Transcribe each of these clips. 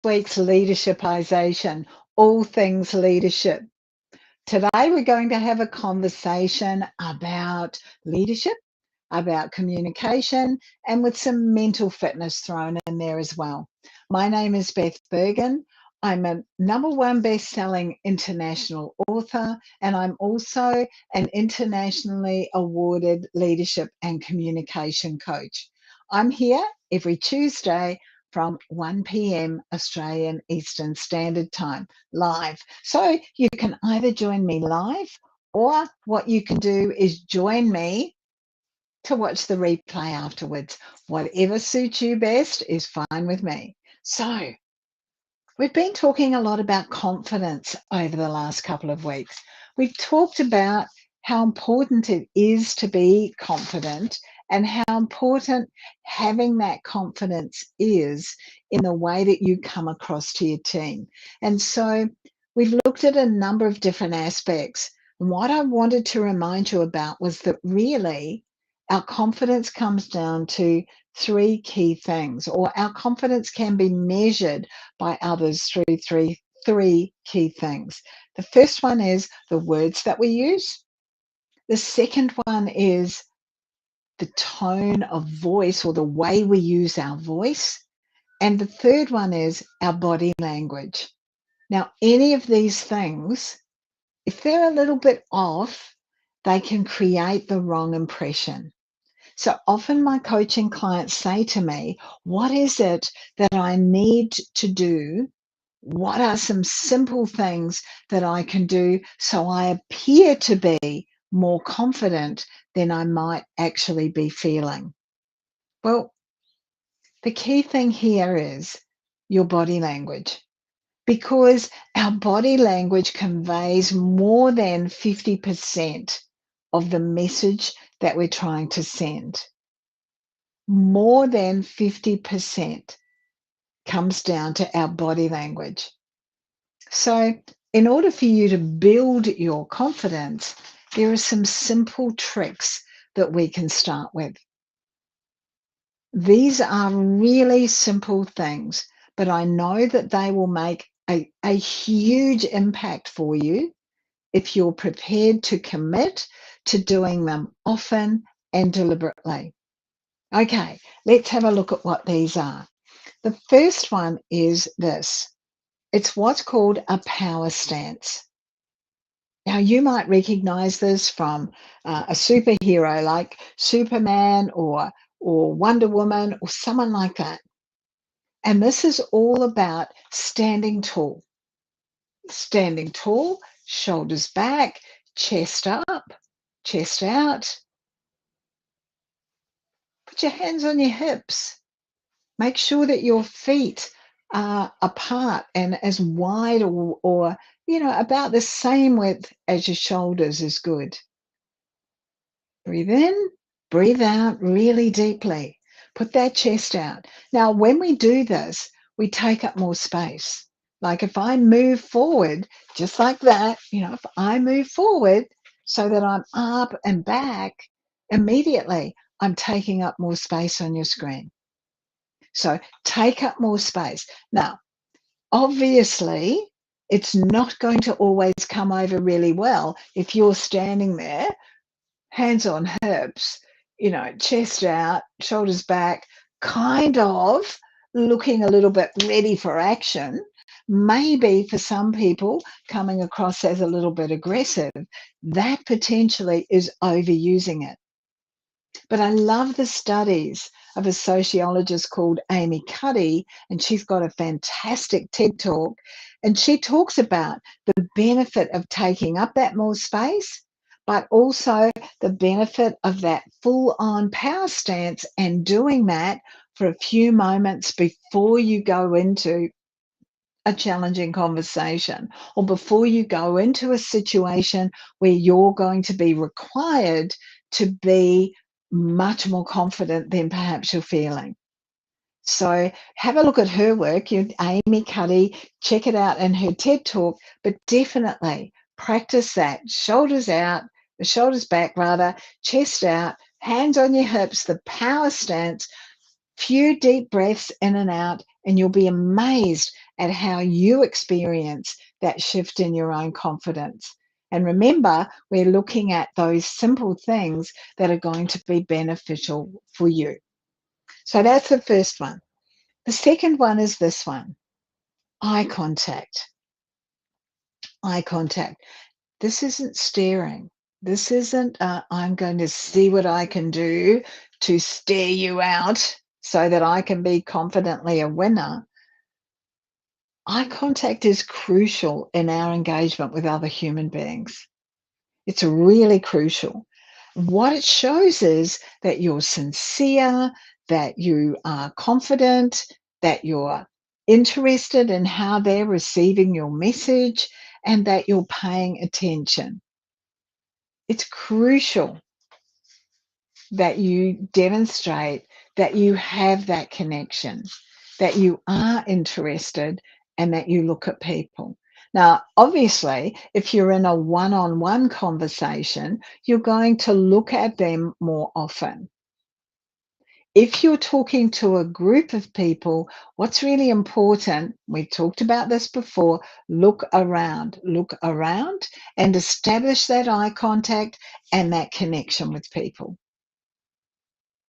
week's Leadershipization, all things leadership. Today we're going to have a conversation about leadership, about communication, and with some mental fitness thrown in there as well. My name is Beth Bergen. I'm a #1 best-selling international author, and I'm also an internationally awarded leadership and communication coach. I'm here every Tuesday from 1 p.m. Australian Eastern Standard Time, live. So you can either join me live, or what you can do is join me to watch the replay afterwards. Whatever suits you best is fine with me. So we've been talking a lot about confidence over the last couple of weeks. We've talked about how important it is to be confident and how important having that confidence is in the way that you come across to your team. And so we've looked at a number of different aspects. And what I wanted to remind you about was that really our confidence comes down to three key things, or our confidence can be measured by others through three key things. The first one is the words that we use. The second one is the tone of voice, or the way we use our voice. And the third one is our body language. Now, any of these things, if they're a little bit off, they can create the wrong impression. So often my coaching clients say to me, what is it that I need to do? What are some simple things that I can do so I appear to be more confident than I might actually be feeling? Well, the key thing here is your body language, because our body language conveys more than 50% of the message that we're trying to send. More than 50% comes down to our body language. So in order for you to build your confidence, there are some simple tricks that we can start with. These are really simple things, but I know that they will make a huge impact for you if you're prepared to commit to doing them often and deliberately. Okay, let's have a look at what these are. The first one is this. It's what's called a power stance. Now, you might recognize this from a superhero like Superman or Wonder Woman or someone like that. And this is all about standing tall. Standing tall, shoulders back, chest up, chest out. Put your hands on your hips. Make sure that your feet are apart and as wide or about the same width as your shoulders is good. Breathe in, breathe out really deeply. Put that chest out. Now, when we do this, we take up more space. Like if I move forward, just like that, if I move forward so that I'm up and back, immediately I'm taking up more space on your screen. So take up more space. Now, obviously, it's not going to always come over really well if you're standing there, hands on hips, chest out, shoulders back, kind of looking a little bit ready for action. Maybe for some people coming across as a little bit aggressive, that potentially is overusing it. But I love the studies of a sociologist called Amy Cuddy, and she's got a fantastic TED Talk, and she talks about the benefit of taking up that more space, but also the benefit of that full-on power stance and doing that for a few moments before you go into a challenging conversation or before you go into a situation where you're going to be required to be much more confident than perhaps you're feeling. So have a look at her work, Amy Cuddy, check it out in her TED Talk, but definitely practice that. Shoulders back rather, chest out, hands on your hips, the power stance, few deep breaths in and out, and you'll be amazed at how you experience that shift in your own confidence. And remember, we're looking at those simple things that are going to be beneficial for you. So that's the first one. The second one is this one: eye contact. Eye contact. This isn't staring. This isn't, I'm going to see what I can do to stare you out so that I can be confidently a winner. Eye contact is crucial in our engagement with other human beings. It's really crucial. What it shows is that you're sincere, that you are confident, that you're interested in how they're receiving your message, and that you're paying attention. It's crucial that you demonstrate that you have that connection, that you are interested, and that you look at people. Now, obviously, if you're in a one-on-one conversation, you're going to look at them more often. If you're talking to a group of people, what's really important, we've talked about this before, look around and establish that eye contact and that connection with people.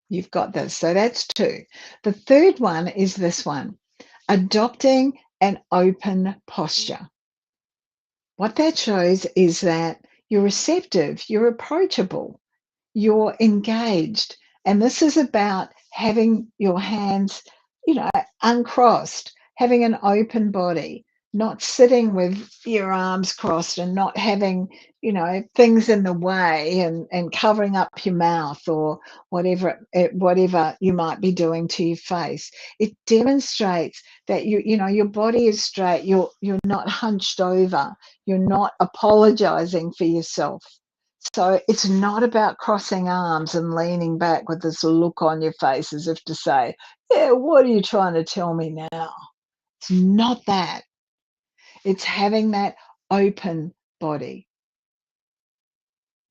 You've got this. So that's two. The third one is this one: adopting an open posture. What that shows is that you're receptive, you're approachable, you're engaged. And this is about having your hands, uncrossed, having an open body, not sitting with your arms crossed and not having, things in the way and covering up your mouth or whatever you might be doing to your face. It demonstrates that your body is straight, you're not hunched over, you're not apologizing for yourself. So it's not about crossing arms and leaning back with this look on your face as if to say, yeah, what are you trying to tell me now? It's not that. It's having that open body.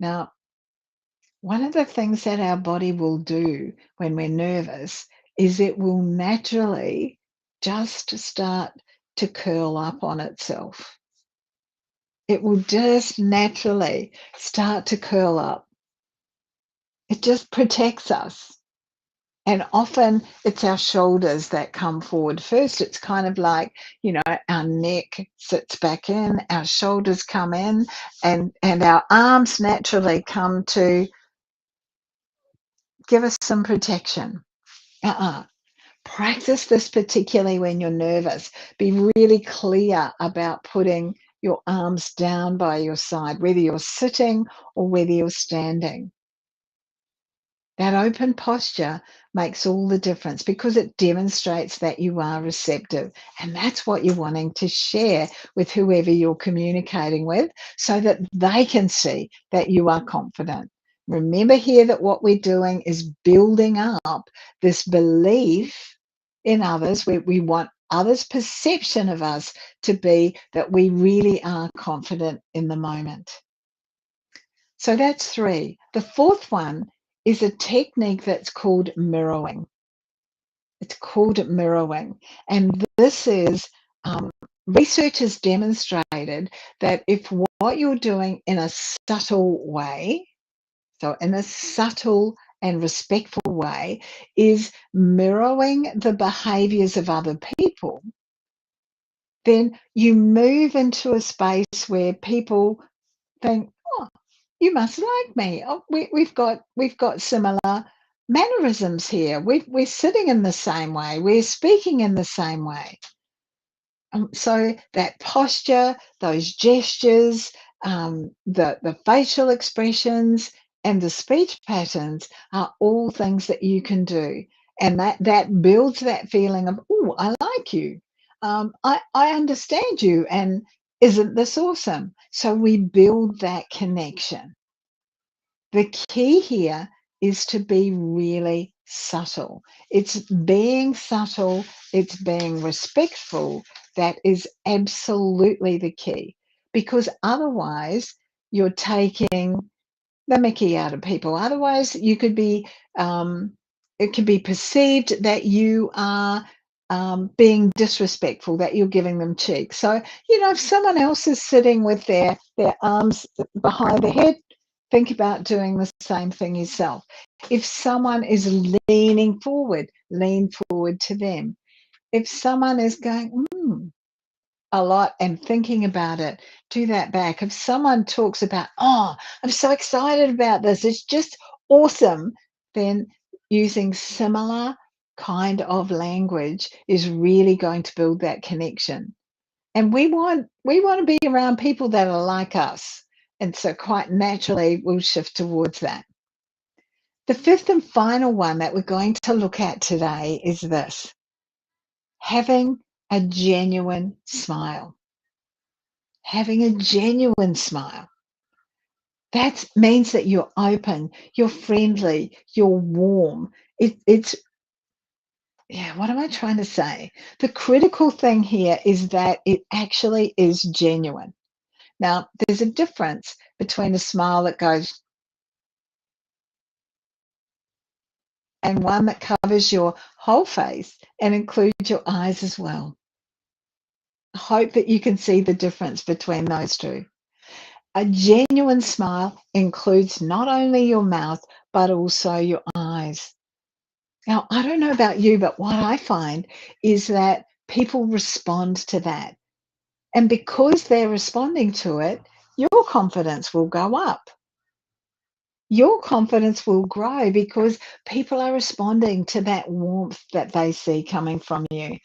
Now, one of the things that our body will do when we're nervous is it will naturally just start to curl up on itself. It will just naturally start to curl up. It just protects us. And often it's our shoulders that come forward first. It's kind of like, our neck sits back in, our shoulders come in, and our arms naturally come to give us some protection. Practice this particularly when you're nervous. Be really clear about putting your arms down by your side, whether you're sitting or whether you're standing. That open posture makes all the difference because it demonstrates that you are receptive. And that's what you're wanting to share with whoever you're communicating with so that they can see that you are confident. Remember here that what we're doing is building up this belief in others. We want others' perception of us to be that we really are confident in the moment. So that's three. The fourth one is a technique that's called mirroring. It's called mirroring. And this is, research has demonstrated that if what you're doing in a subtle way, so in a subtle and respectful way, is mirroring the behaviors of other people, then you move into a space where people think, oh, you must like me. Oh, we've got similar mannerisms here. We're sitting in the same way. We're speaking in the same way. So that posture, those gestures, the facial expressions, and the speech patterns are all things that you can do, and that builds that feeling of, oh, I like you. I understand you, and isn't this awesome? So we build that connection. The key here is to be really subtle. It's being subtle, it's being respectful. That is absolutely the key, because otherwise you're taking the mickey out of people. Otherwise, you could be, it could be perceived that you are being disrespectful, that you're giving them cheek. So, if someone else is sitting with their arms behind their head, think about doing the same thing yourself. If someone is leaning forward, lean forward to them. If someone is going, a lot and thinking about it, do that back. If someone talks about, oh, I'm so excited about this, it's just awesome, then using similar kind of language is really going to build that connection. And we want to be around people that are like us. And so quite naturally we'll shift towards that. The fifth and final one that we're going to look at today is this: having a genuine smile. Having a genuine smile. That means that you're open, you're friendly, you're warm. It's, what am I trying to say? The critical thing here is that it actually is genuine. Now, there's a difference between a smile that goes and one that covers your whole face and includes your eyes as well. I hope that you can see the difference between those two. A genuine smile includes not only your mouth, but also your eyes. Now, I don't know about you, but what I find is that people respond to that. And because they're responding to it, your confidence will go up. Your confidence will grow because people are responding to that warmth that they see coming from you.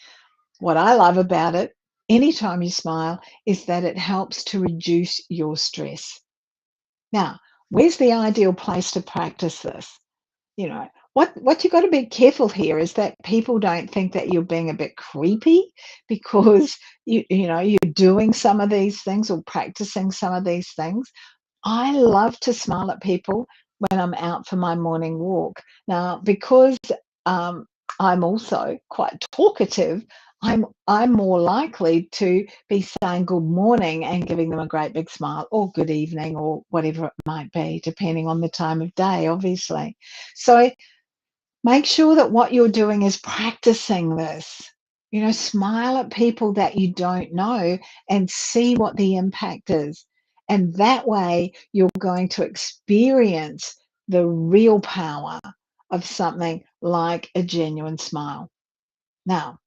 What I love about it, anytime you smile, is that it helps to reduce your stress. Now, where's the ideal place to practice this? What you got to be careful here is that people don't think that you're being a bit creepy because you're doing some of these things or practicing some of these things. I love to smile at people when I'm out for my morning walk. Now, because I'm also quite talkative, I'm more likely to be saying good morning and giving them a great big smile, or good evening, or whatever it might be, depending on the time of day, obviously. So make sure that what you're doing is practicing this. Smile at people that you don't know and see what the impact is. And that way you're going to experience the real power of something like a genuine smile. Now,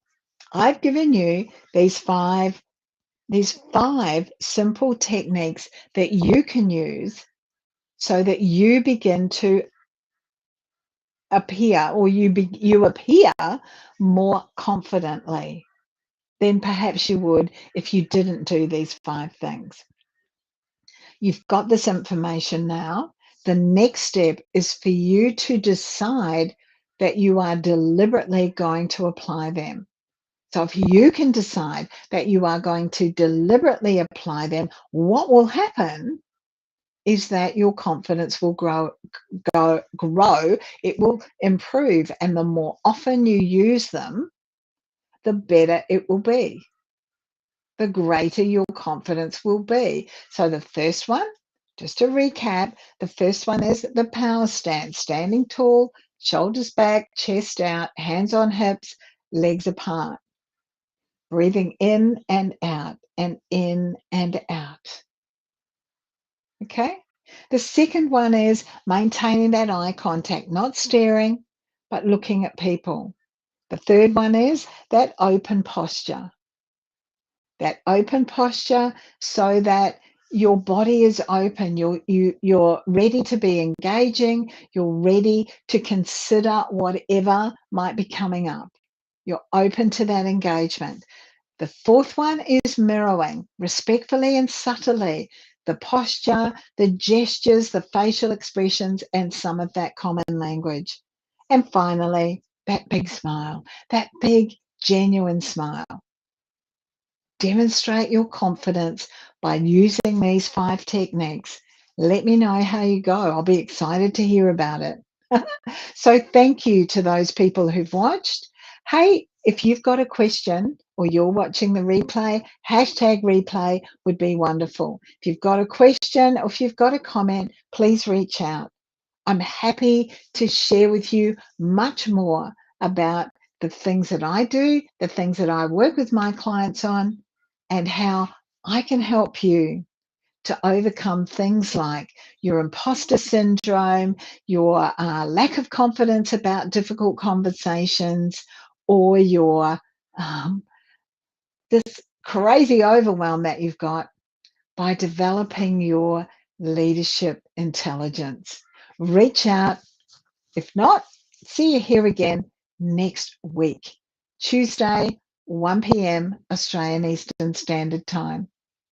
I've given you these five simple techniques that you can use so that you begin to appear, or you appear more confidently than perhaps you would if you didn't do these 5 things. You've got this information now. The next step is for you to decide that you are deliberately going to apply them. So if you can decide that you are going to deliberately apply them, what will happen is that your confidence will grow, it will improve, and the more often you use them, the better it will be. The greater your confidence will be. So the first one, just to recap, the first one is the power stance, standing tall, shoulders back, chest out, hands on hips, legs apart. Breathing in and out and in and out. Okay? The second one is maintaining that eye contact, not staring, but looking at people. The third one is that open posture. That open posture so that your body is open. You're ready to be engaging. You're ready to consider whatever might be coming up. You're open to that engagement. The fourth one is mirroring, respectfully and subtly, the posture, the gestures, the facial expressions, and some of that common language. And finally, that big smile, that big, genuine smile. Demonstrate your confidence by using these 5 techniques. Let me know how you go. I'll be excited to hear about it. So thank you to those people who've watched. Hey, if you've got a question or you're watching the replay, #replay would be wonderful. If you've got a question or if you've got a comment, please reach out. I'm happy to share with you much more about the things that I do, the things that I work with my clients on, and how I can help you to overcome things like your imposter syndrome, your lack of confidence about difficult conversations, or your this crazy overwhelm that you've got by developing your leadership intelligence. Reach out. If not, see you here again next week, Tuesday, 1 p.m. Australian Eastern Standard Time.